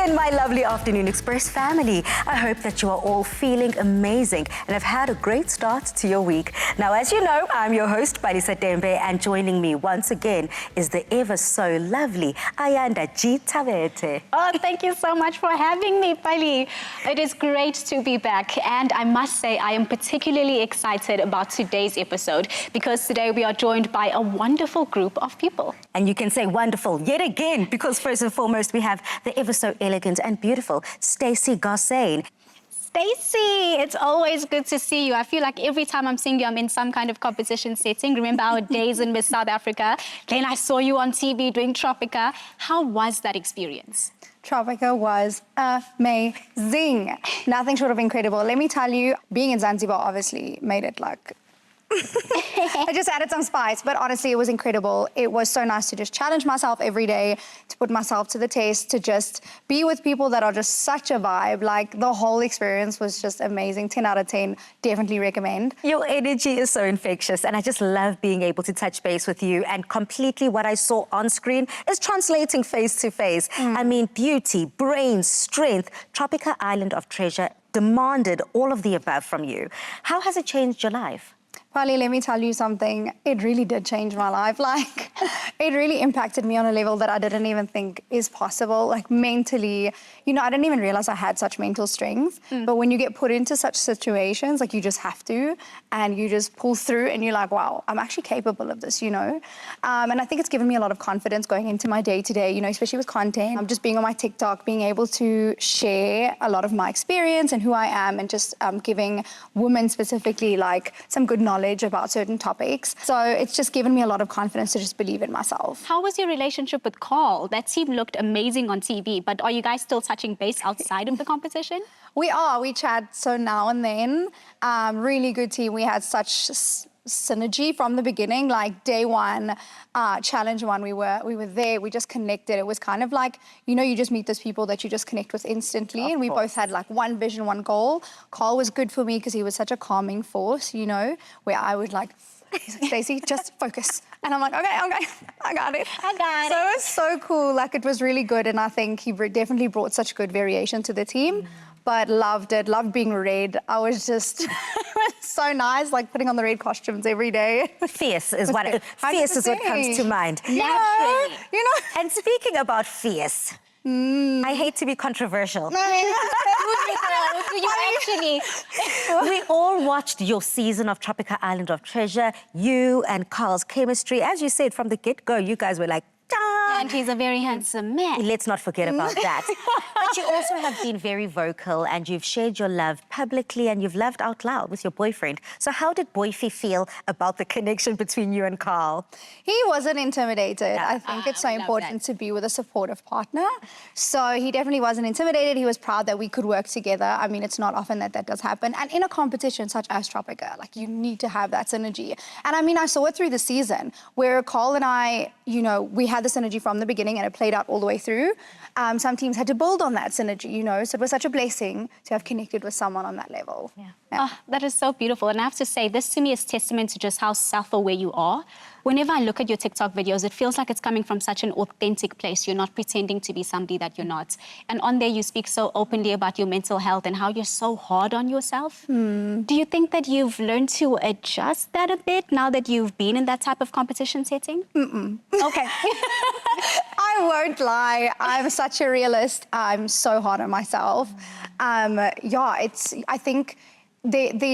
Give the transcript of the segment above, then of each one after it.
again, my lovely Afternoon Express family. I hope that you are all feeling amazing and have had a great start to your week. Now, as you know, I'm your host, Palisa Tembe, and joining me once again is the ever so lovely Ayanda Tabete. Oh, thank you so much for having me, Pali. It is great to be back, and I must say I am particularly excited about today's episode because today we are joined by a wonderful group of people. And you can say wonderful yet again because first and foremost we have the ever so elegant and beautiful Stacey Garsain. Stacey, it's always good to see you. I feel like every time I'm seeing you, I'm in some kind of competition setting. Remember our days in Miss South Africa? Then I saw you on TV doing Tropika. How was that experience? Tropika was amazing. Nothing short of incredible. Let me tell you, being in Zanzibar obviously made it like... I just added some spice, but honestly, it was incredible. It was so nice to just challenge myself every day, to put myself to the test, to just be with people that are just such a vibe. Like, the whole experience was just amazing. 10 out of 10, definitely recommend. Your energy is so infectious, and I just love being able to touch base with you. And completely what I saw on screen is translating face to face. I mean, beauty, brains, strength. Tropika Island of Treasure demanded all of the above from you. How has it changed your life? Pali, let me tell you something. It really did change my life. Like, it really impacted me on a level that I didn't even think is possible. Like, mentally, you know, I didn't even realize I had such mental strength. But when you get put into such situations, like, you just have to, and you just pull through, and you're like, wow, I'm actually capable of this, you know? And I think it's given me a lot of confidence going into my day-to-day, you know, especially with content. I'm just being on my TikTok, being able to share a lot of my experience and who I am, and just giving women specifically, like, some good knowledge about certain topics. So it's just given me a lot of confidence to just believe in myself. How was your relationship with Carl? That team looked amazing on TV, but are you guys still touching base outside of the competition? We are. We chat so now and then. Really good team. We had such synergy from the beginning. Like, day one, challenge one, we were there, we just connected. It was kind of like, you know, you just meet those people that you just connect with instantly. And we both had like one vision, one goal. Carl was good for me because he was such a calming force, you know, where I would like, he's like, Stacey, just focus. And I'm like, okay, I got it. I got it. So it was so cool. Like, it was really good. And I think he definitely brought such good variation to the team. But loved it, loved being red. I was just, it was so nice, like putting on the red costumes every day. Fierce is what comes to mind. Naturally. You know? And speaking about fierce, I hate to be controversial. You actually. We all watched your season of Tropika Island of Treasure. You and Carl's chemistry, as you said from the get-go, you guys were like, And he's a very handsome man. let's not forget about that. But you also have been very vocal and you've shared your love publicly and you've loved out loud with your boyfriend. So how did Boyfie feel about the connection between you and Carl? He wasn't intimidated. I think it's so important to be with a supportive partner. So he definitely wasn't intimidated. He was proud that we could work together. I mean, it's not often that that does happen. And in a competition such as Tropika, like, you need to have that synergy. And I mean, I saw it through the season where Carl and I, you know, we had this synergy from the beginning and it played out all the way through. Some teams had to build on that synergy, you know, so it was such a blessing to have connected with someone on that level. Yeah. Oh, that is so beautiful. And I have to say, this to me is testament to just how self-aware you are. Whenever I look at your TikTok videos, it feels like it's coming from such an authentic place. You're not pretending to be somebody that you're not. And on there, you speak so openly about your mental health and how you're so hard on yourself. Do you think that you've learned to adjust that a bit now that you've been in that type of competition setting? Okay. I won't lie. I'm such a realist. I'm so hard on myself. Yeah, I think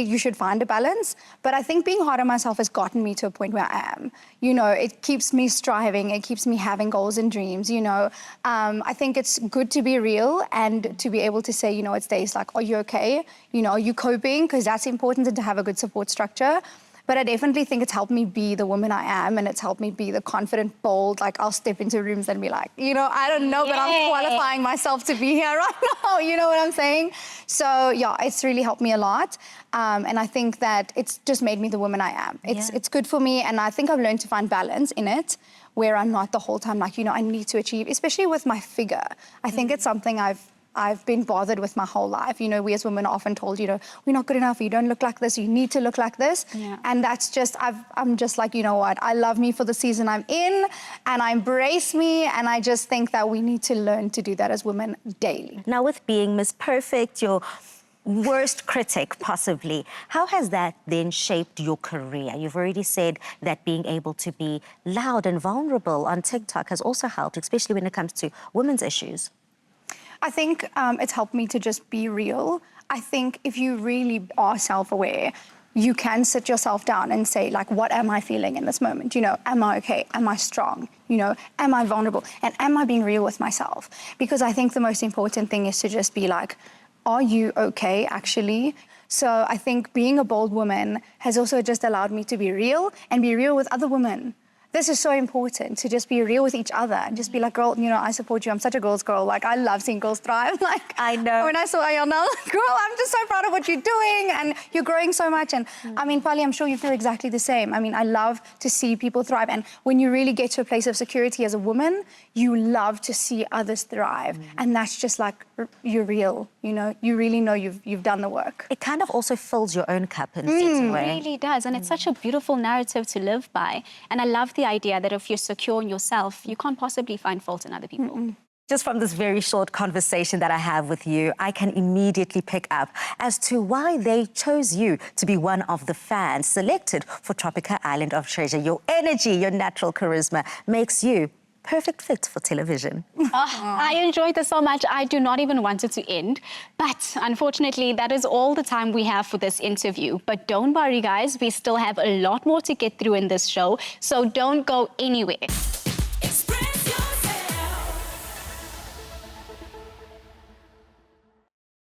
you should find a balance. But I think being hard on myself has gotten me to a point where I am. You know, it keeps me striving. It keeps me having goals and dreams, you know. I think it's good to be real and to be able to say, you know, it's days like, are you okay? You know, are you coping? Because that's important, and to have a good support structure. But I definitely think it's helped me be the woman I am, and it's helped me be the confident, bold, like, I'll step into rooms and be like, you know, I don't know, but I'm qualifying myself to be here right now, you know what I'm saying? So, yeah, it's really helped me a lot. And I think that it's just made me the woman I am. It's good for me, and I think I've learned to find balance in it, where I'm not the whole time like, you know, I need to achieve, especially with my figure. I think it's something I've I've been bothered with my whole life. You know, we as women are often told, you know, we're not good enough, you don't look like this, you need to look like this. Yeah. And that's just, I'm just like, you know what, I love me for the season I'm in, and I embrace me, and I just think that we need to learn to do that as women daily. Now, with being Miss Perfect, your worst critic, possibly, how has that then shaped your career? You've already said that being able to be loud and vulnerable on TikTok has also helped, especially when it comes to women's issues. I think it's helped me to just be real. I think if you really are self-aware, you can sit yourself down and say, like, what am I feeling in this moment? You know, am I okay? Am I strong? You know, am I vulnerable? And am I being real with myself? Because I think the most important thing is to just be like, are you okay, actually? So I think being a bold woman has also just allowed me to be real and be real with other women. This is so important, to just be real with each other and just be like, girl, you know, I support you. I'm such a girl's girl. Like, I love seeing girls thrive. Like, I know. When I saw Ayana, I was like, girl, I'm just so proud of what you're doing, and you're growing so much. And I mean, Polly, I'm sure you feel exactly the same. I mean, I love to see people thrive. And when you really get to a place of security as a woman, you love to see others thrive. And that's just like, you're real, you know? You really know you've done the work. It kind of also fills your own cup in a certain way. It really does, and it's such a beautiful narrative to live by. And I love the idea that if you're secure in yourself, you can't possibly find fault in other people. Just from this very short conversation that I have with you, I can immediately pick up as to why they chose you to be one of the fans selected for Tropika Island of Treasure. Your energy, your natural charisma makes you perfect fit for television. I enjoyed this so much, I do not even want it to end. But unfortunately, that is all the time we have for this interview. But don't worry, guys, we still have a lot more to get through in this show, so don't go anywhere.